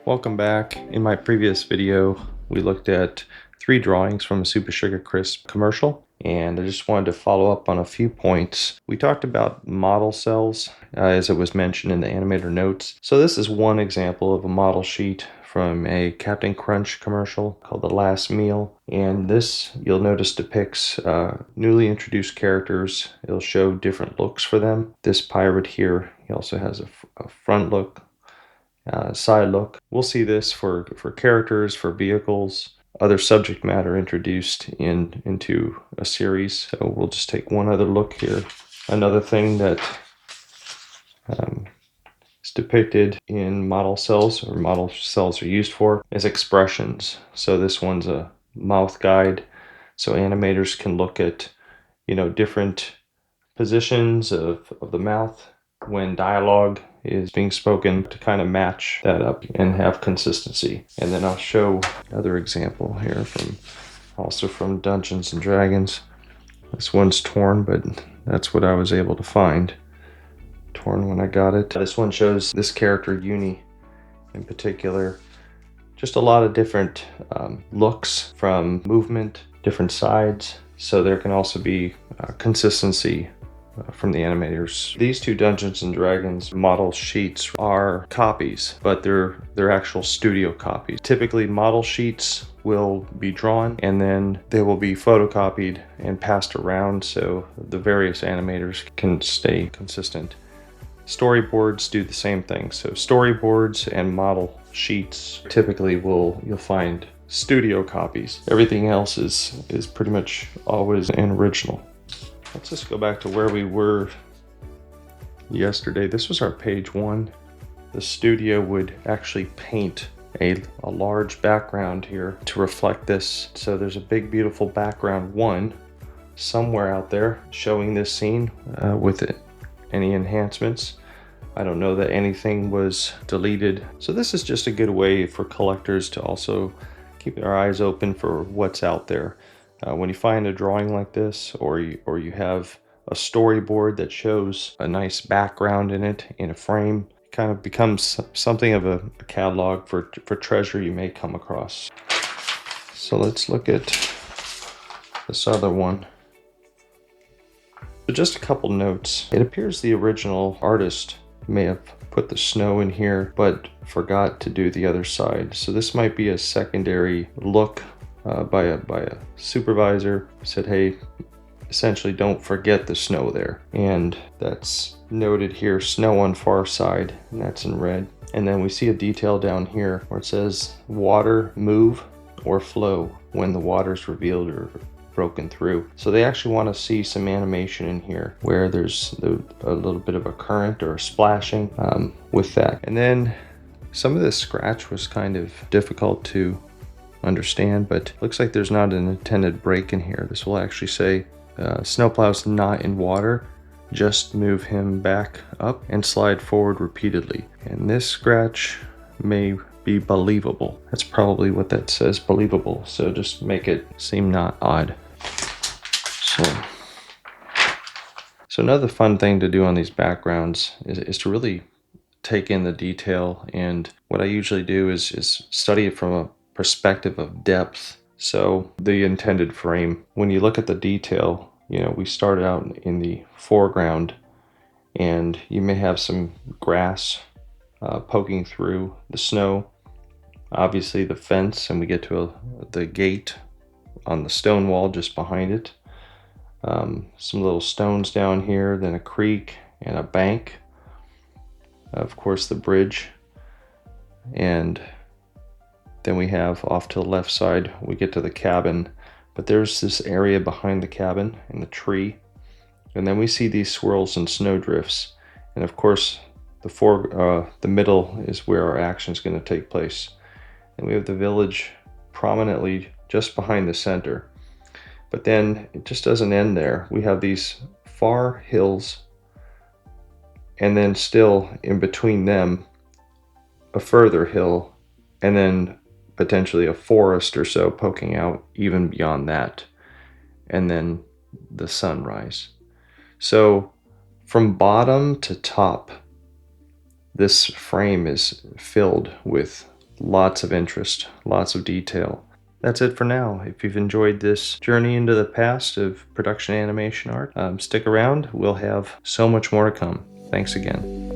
Welcome back. In my previous video, we looked at 3 drawings from a Super Sugar Crisp commercial, and I just wanted to follow up on a few points. We talked about model cells, as it was mentioned in the animator notes. So this is one example of a model sheet from a Captain Crunch commercial called The Last Meal, and this, you'll notice, depicts newly introduced characters. It'll show different looks for them. This pirate here, he also has a front look, side look. We'll see this for characters, for vehicles, other subject matter introduced into a series. So we'll just take one other look here. Another thing that is depicted in model cells, or model cells are used for, is expressions. So this one's a mouth guide, so animators can look at, different positions of the mouth when dialogue is being spoken to kind of match that up and have consistency. And then I'll show another example here from Dungeons and Dragons. This one's torn, but that's what I was able to find. Torn when I got it. This one shows this character, Uni, in particular. Just a lot of different looks from movement, different sides. So there can also be consistency from the animators. These 2 Dungeons and Dragons model sheets are copies, but they're actual studio copies. Typically, model sheets will be drawn and then they will be photocopied and passed around so the various animators can stay consistent. Storyboards do the same thing. So storyboards and model sheets typically you'll find studio copies. Everything else is pretty much always an original. Let's just go back to where we were yesterday. This was our page 1. The studio would actually paint a large background here to reflect this. So there's a big, beautiful background 1 somewhere out there showing this scene with any enhancements. I don't know that anything was deleted. So this is just a good way for collectors to also keep their eyes open for what's out there. When you find a drawing like this, or you have a storyboard that shows a nice background in it in a frame, it kind of becomes something of a catalog for treasure you may come across. So let's look at this other one. So just a couple notes. It appears the original artist may have put the snow in here, but forgot to do the other side. So this might be a secondary look by a supervisor. Said, hey, essentially don't forget the snow there. And that's noted here, snow on far side, and that's in red. And then we see a detail down here where it says water move or flow when the water's revealed or broken through. So they actually want to see some animation in here where there's a little bit of a current or a splashing with that. And then some of this scratch was kind of difficult to understand, but looks like there's not an intended break in here. This will actually say Snowplow's not in water, just move him back up and slide forward repeatedly. And this scratch may be believable. That's probably what that says, believable. So just make it seem not odd. So another fun thing to do on these backgrounds is to really take in the detail. And what I usually do is study it from a perspective of depth. So the intended frame, when you look at the detail, we started out in the foreground and you may have some grass poking through the snow, obviously the fence, and we get to the gate on the stone wall just behind it. Some little stones down here, then a creek and a bank, of course the bridge, and then we have off to the left side, we get to the cabin, but there's this area behind the cabin and the tree, and then we see these swirls and snowdrifts, and of course the middle is where our action is going to take place. And we have the village prominently just behind the center. But then it just doesn't end there. We have these far hills, and then still in between them a further hill, and then potentially a forest or so poking out even beyond that, and then the sunrise. So From bottom to top, this frame is filled with lots of interest, lots of detail. That's it for now. If you've enjoyed this journey into the past of production animation art, stick around. We'll have so much more to come. Thanks again.